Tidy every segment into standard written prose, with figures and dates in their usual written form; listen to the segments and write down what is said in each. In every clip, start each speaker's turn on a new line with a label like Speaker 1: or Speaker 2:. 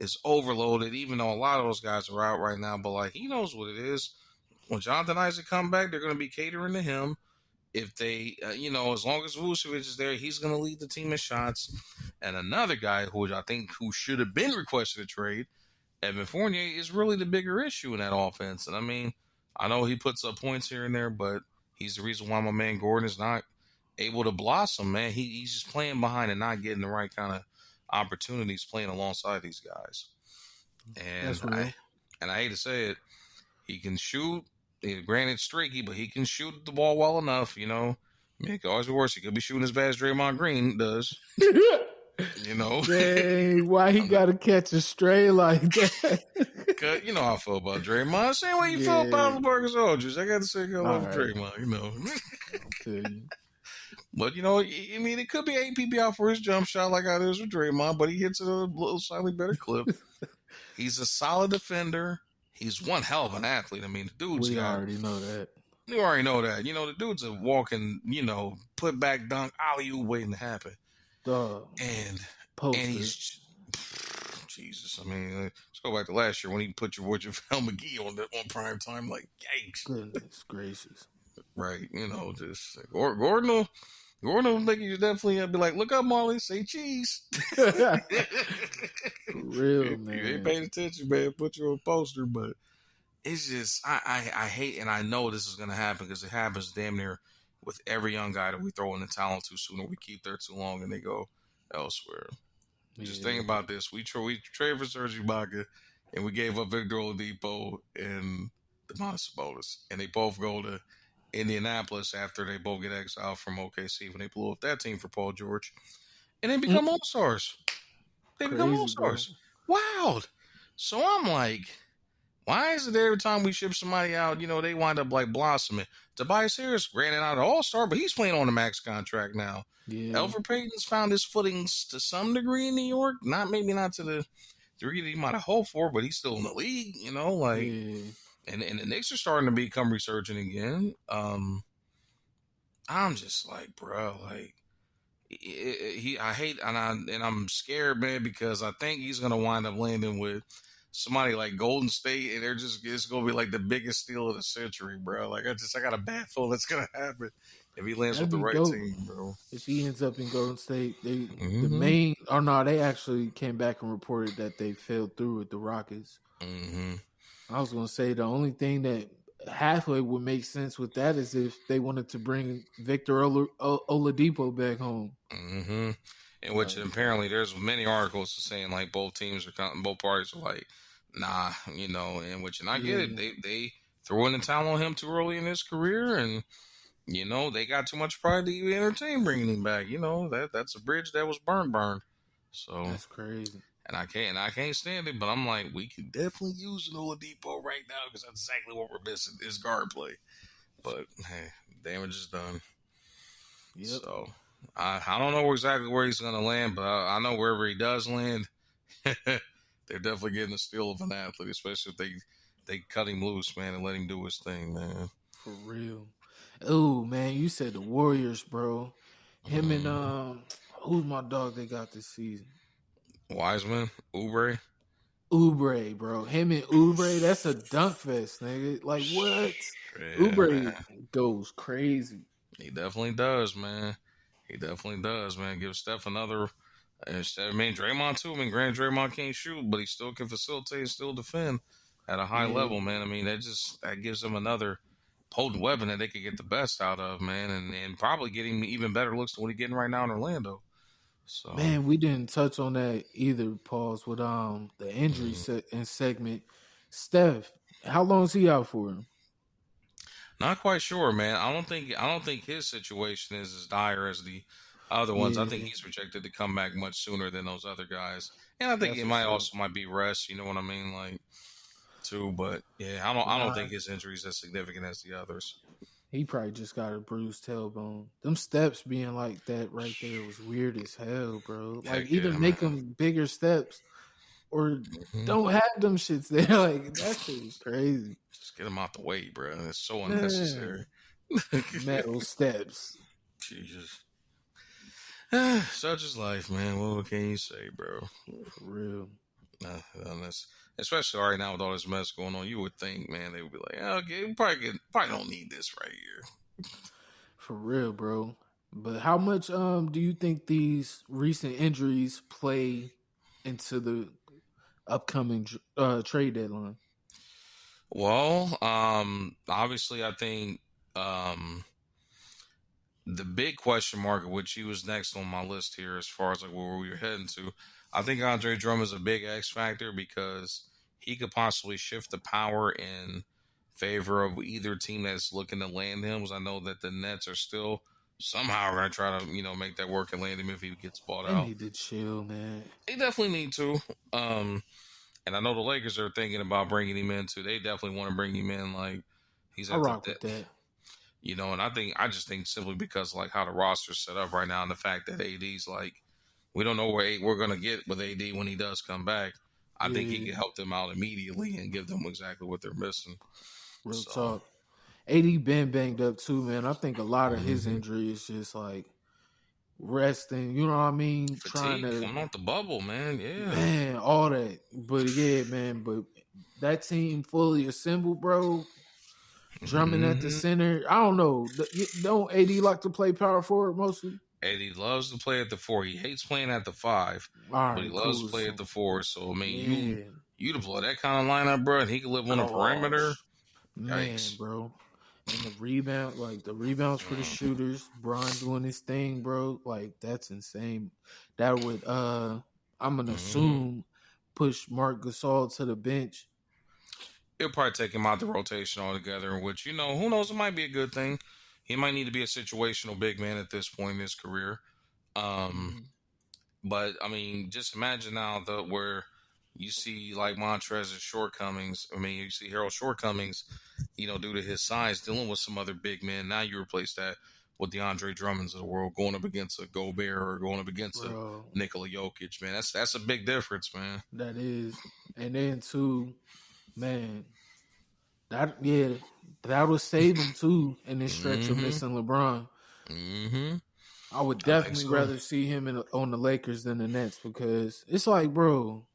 Speaker 1: is overloaded, even though a lot of those guys are out right now. But like he knows what it is. When Jonathan Isaac come back, they're going to be catering to him. If they, as long as Vucevic is there, he's going to lead the team in shots. And another guy who should have been requested a trade, Evan Fournier, is really the bigger issue in that offense. And I mean, I know he puts up points here and there, but he's the reason why my man Gordon is not able to blossom, man. He's just playing behind and not getting the right kind of opportunities playing alongside these guys. And I hate to say it, he can shoot. Granted, streaky, but he can shoot the ball well enough, It could always be worse. He could be shooting as bad as Draymond Green does.
Speaker 2: Dang, why he got to catch a stray like that?
Speaker 1: Cause you know how I feel about Draymond. Same way you feel about the Marcus Aldridge. I got to say I love Draymond, But, it could be APB out for his jump shot like how it is with Draymond, but he hits it at a little slightly better clip. He's a solid defender. He's one hell of an athlete. I mean, the dude's
Speaker 2: We already know that.
Speaker 1: You already know that. The dude's a walking, put back dunk, alley-oop waiting to happen.
Speaker 2: Dog.
Speaker 1: And
Speaker 2: Poster.
Speaker 1: he's Jesus. I mean, let's go back to last year when he put your JaVale McGee on prime time. Like, yikes!
Speaker 2: Goodness gracious!
Speaker 1: Right? Just Gordon will think you definitely be like, look up, Marley, say cheese.
Speaker 2: For real, man.
Speaker 1: You ain't paying attention, man. Put you on a poster, but it's just I hate, and I know this is gonna happen because it happens damn near with every young guy that we throw in the talent too soon, or we keep there too long and they go elsewhere. Just think about this: we trade for Serge Ibaka, and we gave up Victor Oladipo and Domantas Sabonis, and they both go to Indianapolis after they both get exiled from OKC when they blew up that team for Paul George, and they become all-stars. They become all-stars. Wild. So I'm like, why is it every time we ship somebody out, they wind up like blossoming? Tobias Harris, granted not an all-star, but he's playing on a max contract now. Yeah. Elfrid Payton's found his footings to some degree in New York. Maybe not to the degree that he might have hoped for, but he's still in the league, And the Knicks are starting to become resurgent again. I'm just like, bro, like I'm scared, man, because I think he's gonna wind up landing with somebody like Golden State, and it's gonna be like the biggest steal of the century, bro. Like I got a bad feeling that's gonna happen if he lands with the right team, bro.
Speaker 2: If he ends up in Golden State, they actually came back and reported that they failed through with the Rockets.
Speaker 1: Mm-hmm.
Speaker 2: I was going to say the only thing that halfway would make sense with that is if they wanted to bring Victor Oladipo back home.
Speaker 1: Mm-hmm. In which apparently there's many articles saying like both parties are like, nah, and I get it. They threw in the towel on him too early in his career, and they got too much pride to even entertain bringing him back. That's a bridge that was burned. So
Speaker 2: that's crazy.
Speaker 1: And I can't stand it, but I'm like, we could definitely use an Oladipo right now because that's exactly what we're missing is guard play. But hey, damage is done. Yep. So I don't know exactly where he's going to land, but I know wherever he does land, they're definitely getting a steal of an athlete, especially if they cut him loose, man, and let him do his thing, man.
Speaker 2: For real. Oh man, you said the Warriors, bro. Him and who's my dog they got this season?
Speaker 1: Wiseman, Oubre,
Speaker 2: bro. Him and Oubre, that's a dunk fest, nigga. Like what? Yeah, Oubre goes crazy.
Speaker 1: He definitely does, man. Give Steph another. Draymond too. Granted, Draymond can't shoot, but he still can facilitate and still defend at a high level, man. That gives them another potent weapon that they could get the best out of, man, and probably getting even better looks than what he's getting right now in Orlando. So,
Speaker 2: man, we didn't touch on that either, Pauls, with the injury segment. Steph, how long is he out for?
Speaker 1: Not quite sure, man. I don't think his situation is as dire as the other ones. I think he's projected to come back much sooner than those other guys, and I think it might be rest. You know what I mean, like too. But yeah, I don't think his injury is as significant as the others.
Speaker 2: He probably just got a bruised tailbone. Them steps being like that right there was weird as hell, bro. Like either make them bigger steps or don't have them shits there. Like that shit is crazy.
Speaker 1: Just get them out the way, bro. It's so unnecessary.
Speaker 2: Metal steps.
Speaker 1: Jesus. Such is life, man. What can you say, bro?
Speaker 2: For real.
Speaker 1: Unless, especially right now with all this mess going on, you would think, man, they would be like, "Oh, okay, we probably don't need this right here."
Speaker 2: For real, bro. But how much do you think these recent injuries play into the upcoming trade deadline?
Speaker 1: Well, obviously, I think um, the big question mark, which he was next on my list here, as far as like where we were heading to, I think Andre Drummond is a big X factor because he could possibly shift the power in favor of either team that's looking to land him. Because I know that the Nets are still somehow going to try to make that work and land him if he gets bought
Speaker 2: They
Speaker 1: out.
Speaker 2: need to chill, man.
Speaker 1: They definitely need to. And I know the Lakers are thinking about bringing him in too. They definitely want to bring him in. Like he's
Speaker 2: I
Speaker 1: at the
Speaker 2: rock with that.
Speaker 1: and I just think simply because like how the roster's set up right now and the fact that AD's like we don't know where we're gonna get with AD when he does come back. I think he
Speaker 2: Yeah,
Speaker 1: can help them out immediately and give them exactly what they're missing.
Speaker 2: real
Speaker 1: So
Speaker 2: talk. AD been banged up too, man. I think a lot of his
Speaker 1: mhm.
Speaker 2: injury is just like resting. You know what I mean? Trying
Speaker 1: Fatigue
Speaker 2: to,
Speaker 1: coming off the bubble, man. Yeah.
Speaker 2: man, all that. But yeah, man. But that team fully assembled, bro. Drummond at the
Speaker 1: Mm-hmm.
Speaker 2: center. I don't know. Don't AD like to play power forward mostly?
Speaker 1: AD loves to play at the four. He hates playing at the five,
Speaker 2: All
Speaker 1: but he
Speaker 2: right,
Speaker 1: loves to
Speaker 2: cool.
Speaker 1: play at
Speaker 2: So
Speaker 1: the four. So I mean,
Speaker 2: yeah,
Speaker 1: you deploy that kind of lineup, bro, and he can live on the perimeter.
Speaker 2: gosh, man,
Speaker 1: Yikes.
Speaker 2: bro. And the rebound, like the rebounds for the
Speaker 1: Mm-hmm.
Speaker 2: shooters, Bron doing his thing, bro. Like that's insane. That would I'm gonna
Speaker 1: Mm-hmm.
Speaker 2: assume push Mark Gasol to the bench.
Speaker 1: He'll probably take him out the rotation altogether, which, who knows, it might be a good thing. He might need to be a situational big man at this point in his career. Um,
Speaker 2: Mhm.
Speaker 1: but I mean, just imagine now where you see like Montrez's shortcomings. I mean, you see Harold's shortcomings, due to his size, dealing with some other big men. Now you replace that with DeAndre Drummonds of the world going up against a Gobert or going up against a
Speaker 2: Bro,
Speaker 1: Nikola Jokic, man. That's a big difference, man.
Speaker 2: that is. And then too, man, that yeah, that would save him too in this stretch of
Speaker 1: Mm-hmm.
Speaker 2: missing LeBron.
Speaker 1: Mm-hmm.
Speaker 2: I would
Speaker 1: I think
Speaker 2: definitely
Speaker 1: so.
Speaker 2: rather see him on the Lakers than the Nets because it's like, bro,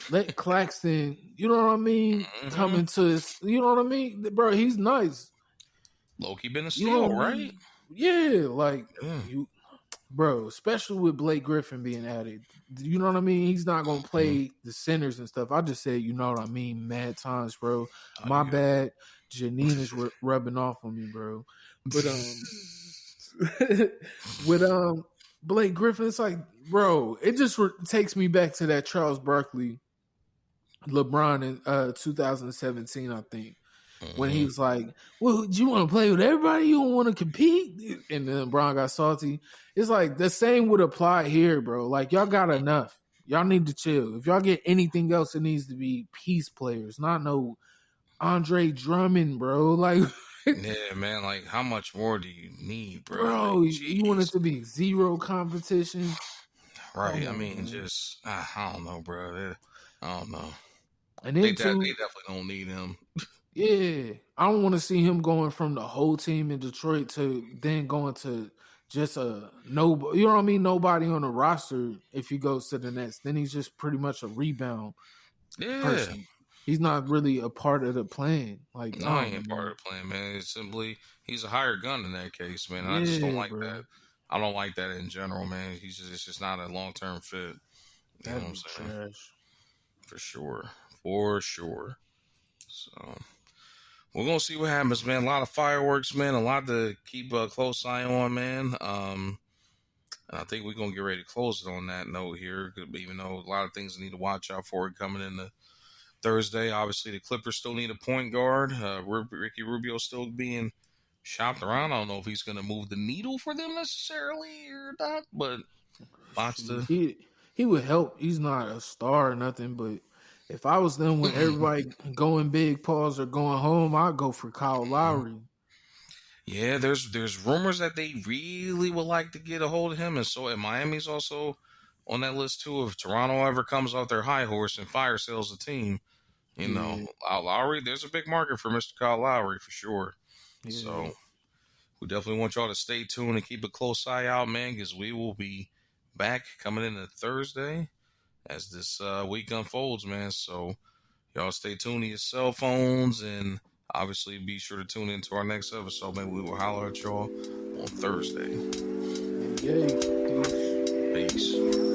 Speaker 2: let Claxton, you know what I mean, come
Speaker 1: Mm-hmm.
Speaker 2: into his, you know what I mean, bro. He's nice,
Speaker 1: Loki been a
Speaker 2: you know
Speaker 1: steal,
Speaker 2: what I
Speaker 1: right?
Speaker 2: mean. Yeah, like
Speaker 1: Yeah.
Speaker 2: you, bro. Especially with Blake Griffin being added, you know what I mean. He's not gonna
Speaker 1: Mm-hmm.
Speaker 2: play the centers and stuff. I just said, you know what I mean, mad times, bro.
Speaker 1: Oh,
Speaker 2: My
Speaker 1: you good.
Speaker 2: bad. Janine is rubbing off on me, bro. But with Blake Griffin, it's like, bro, it just takes me back to that Charles Barkley LeBron in 2017, I think, when he
Speaker 1: Mm-hmm.
Speaker 2: was like, "Well, do you want to play with everybody? You don't want to compete?" And then LeBron got salty. It's like the same would apply here, bro. Like y'all got enough. Y'all need to chill. If y'all get anything else, it needs to be peace players, not no Andre Drummond, bro. Like,
Speaker 1: Yeah, man. Like, how much more do you need, bro? Like,
Speaker 2: bro, you want it
Speaker 1: jeez.
Speaker 2: to be zero competition? Come
Speaker 1: Right. I
Speaker 2: on,
Speaker 1: mean,
Speaker 2: man.
Speaker 1: just I don't know, bro. I don't know.
Speaker 2: And
Speaker 1: They
Speaker 2: then
Speaker 1: they
Speaker 2: too,
Speaker 1: definitely don't need him.
Speaker 2: yeah, I don't want to see him going from the whole team in Detroit to then going to just a no, you know what I mean? Nobody on the roster if he goes to the Nets. Then he's just pretty much a rebound
Speaker 1: Yeah.
Speaker 2: person. He's not really a part of the plan. Like,
Speaker 1: No,
Speaker 2: I
Speaker 1: he
Speaker 2: don't
Speaker 1: ain't
Speaker 2: know,
Speaker 1: part
Speaker 2: man.
Speaker 1: of the plan, man. It's simply he's a hired gun in that case, man. And I just don't
Speaker 2: Yeah,
Speaker 1: like that.
Speaker 2: bro.
Speaker 1: I don't like that in general, man. It's just not a long term fit. You know what
Speaker 2: That'd
Speaker 1: I'm
Speaker 2: be
Speaker 1: saying?
Speaker 2: trash.
Speaker 1: For sure. For sure. So we're gonna see what happens, man. A lot of fireworks, man. A lot to keep a close eye on, man. And I think we're gonna get ready to close it on that note here. Even though a lot of things need to watch out for coming into Thursday. Obviously, the Clippers still need a point guard. Ricky Rubio still being shopped around. I don't know if he's gonna move the needle for them necessarily or not, but lots
Speaker 2: Shoot,
Speaker 1: to.
Speaker 2: he would help. He's not a star or nothing, but if I was them when everybody going big pause or going home, I'd go for Kyle Lowry.
Speaker 1: Yeah, there's rumors that they really would like to get a hold of him, and so and Miami's also on that list too. If Toronto ever comes off their high horse and fire sales the team,
Speaker 2: Yeah,
Speaker 1: Lowry, there's a big market for Mr. Kyle Lowry for sure.
Speaker 2: yeah.
Speaker 1: So we definitely want y'all to stay tuned and keep a close eye out, man, because we will be back coming into Thursday. as this week unfolds, man. So y'all stay tuned to your cell phones, and obviously be sure to tune into our next episode. Maybe we will holler at y'all on Thursday.
Speaker 2: Yay. Peace.
Speaker 1: Peace.